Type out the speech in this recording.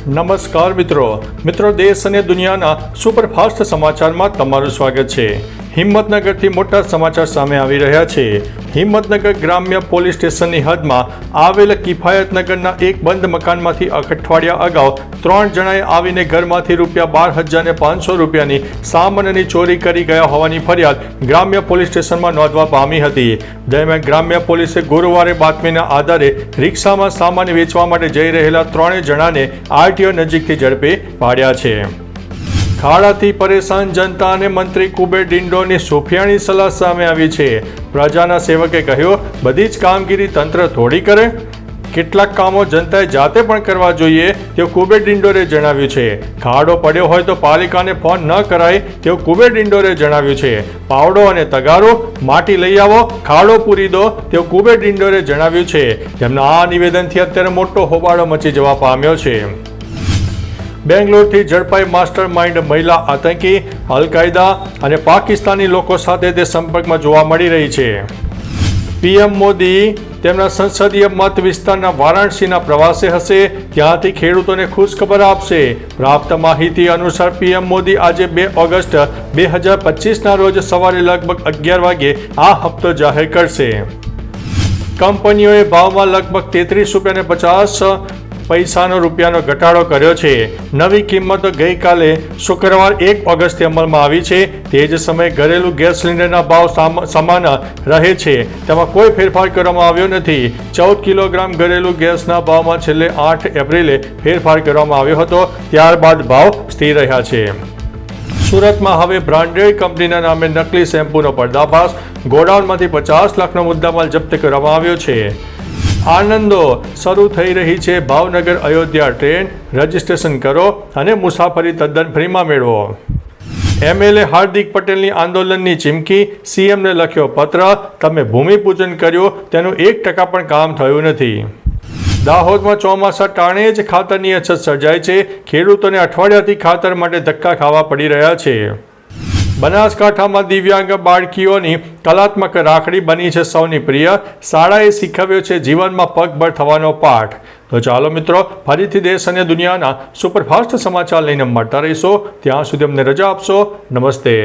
નમસ્કાર મિત્રો દેશ અને દુનિયાના સુપરફાસ્ટ સમાચારમાં તમારું સ્વાગત છે। હિંમતનગરથી મોટા સમાચાર સામે આવી રહ્યા છે। હિંમતનગર ગ્રામ્ય પોલીસ સ્ટેશનની હદમાં આવેલ કિફાયતનગરના એક બંધ મકાનમાંથી અઠવાડિયા અગાઉ 3 જણાએ આવીને ઘરમાંથી ₹52,500ની સામાનની ચોરી કરી ગયા હોવાની ફરિયાદ ગ્રામ્ય પોલીસ સ્ટેશનમાં નોંધવા પામી હતી। દરમિયાન ગ્રામ્ય પોલીસે ગુરુવારે બાતમીના આધારે રિક્ષામાં સામાન વેચવા માટે જઈ રહેલા 3 જણાને આરટીઓ નજીકથી ઝડપી પાડ્યા છે। ખાડાથી પરેશાન જનતા અને મંત્રી કુબેર ડિંડોરની સોફિયાની સલાહ સામે આવી છે। પ્રજાના સેવકે કહ્યું, બધી જ કામગીરી તંત્ર થોડી કરે, કેટલાક કામો જનતાએ જાતે પણ કરવા જોઈએ તેવું કુબેર ડિંડોરે જણાવ્યું છે। ખાડો પડ્યો હોય તો પાલિકાને ફોન ન કરાય તેવું કુબેર ડિંડોરે જણાવ્યું છે। પાવડો અને તગારો, માટી લઈ આવો, ખાડો પૂરી દો તેવું કુબેર ડિંડોરે જણાવ્યું છે। તેમના આ નિવેદનથી અત્યારે મોટો હોબાળો મચી જવા પામ્યો છે। બેંગ્લોરથી ઝડપાઈ માસ્ટર માઇન્ડ મહિલા આતંકી, અલ-કાયદા અને પાકિસ્તાની લોકો સાથે તે સંપર્કમાં જોવા મળી રહી છે। પીએમ મોદી તેમના સંસદીય મત વિસ્તારના વારાણસીના પ્રવાસે હશે, ત્યાંથી ખેડૂતોને ખુશખબર આપશે। પ્રાપ્ત માહિતી અનુસાર પીએમ મોદી આજે 2 ઓગસ્ટ 2025ના રોજ સવારે લગભગ 11 વાગ્યે આ હપ્તો જાહેર કરશે। કંપનીઓએ ભાવમાં લગભગ ₹33.50 રૂપિયાનો ઘટાડો કર્યો છે। નવી કિંમતો ગઈકાલે શુક્રવાર 1 ઓગસ્ટથી અમલમાં આવી છે। તે જ સમયે ઘરેલું ગેસ સિલિન્ડરના ભાવ સમાન રહે છે, તેમાં કોઈ ફેરફાર કરવામાં આવ્યો નથી। 14 કિલોગ્રામ ઘરેલું ગેસના ભાવમાં છેલ્લે 8 એપ્રિલે ફેરફાર કરવામાં આવ્યો હતો, ત્યારબાદ ભાવ સ્થિર રહ્યા છે। સુરતમાં હવે બ્રાન્ડેડ કંપનીના નામે નકલી શેમ્પૂનો પર્દાફાશ, ગોડાઉનમાંથી 50 લાખનો મુદ્દામાલ જપ્ત કરવામાં આવ્યો છે। આનંદો શરૂ થઈ રહી છે ભાવનગર અયોધ્યા ટ્રેન, રજીસ્ટ્રેશન કરો અને મુસાફરી તદ્દન ફ્રીમાં મેળવો। એમએલએ હાર્દિક પટેલની આંદોલનની ચીમકી, સીએમને લખ્યો પત્ર, તમે ભૂમિપૂજન કર્યું તેનું 1% પણ કામ થયું નથી। દાહોદમાં ચોમાસા ટાણે જ ખાતરની અછત સર્જાય છે, ખેડૂતોને અઠવાડિયાથી ખાતર માટે ધક્કા ખાવા પડી રહ્યા છે। બનાસકાંઠામાં દિવ્યાંગ બાળકીઓની કલાત્મક રાખડી બની છે સૌની પ્રિય, શાળાએ શીખવ્યો છે જીવનમાં પગભર થવાનો પાઠ। તો ચાલો મિત્રો, ફરીથી દેશ અને દુનિયાના સુપરફાસ્ટ સમાચાર લઈને મળતા રહીશો, ત્યાં સુધી અમને રજા આપશો। નમસ્તે।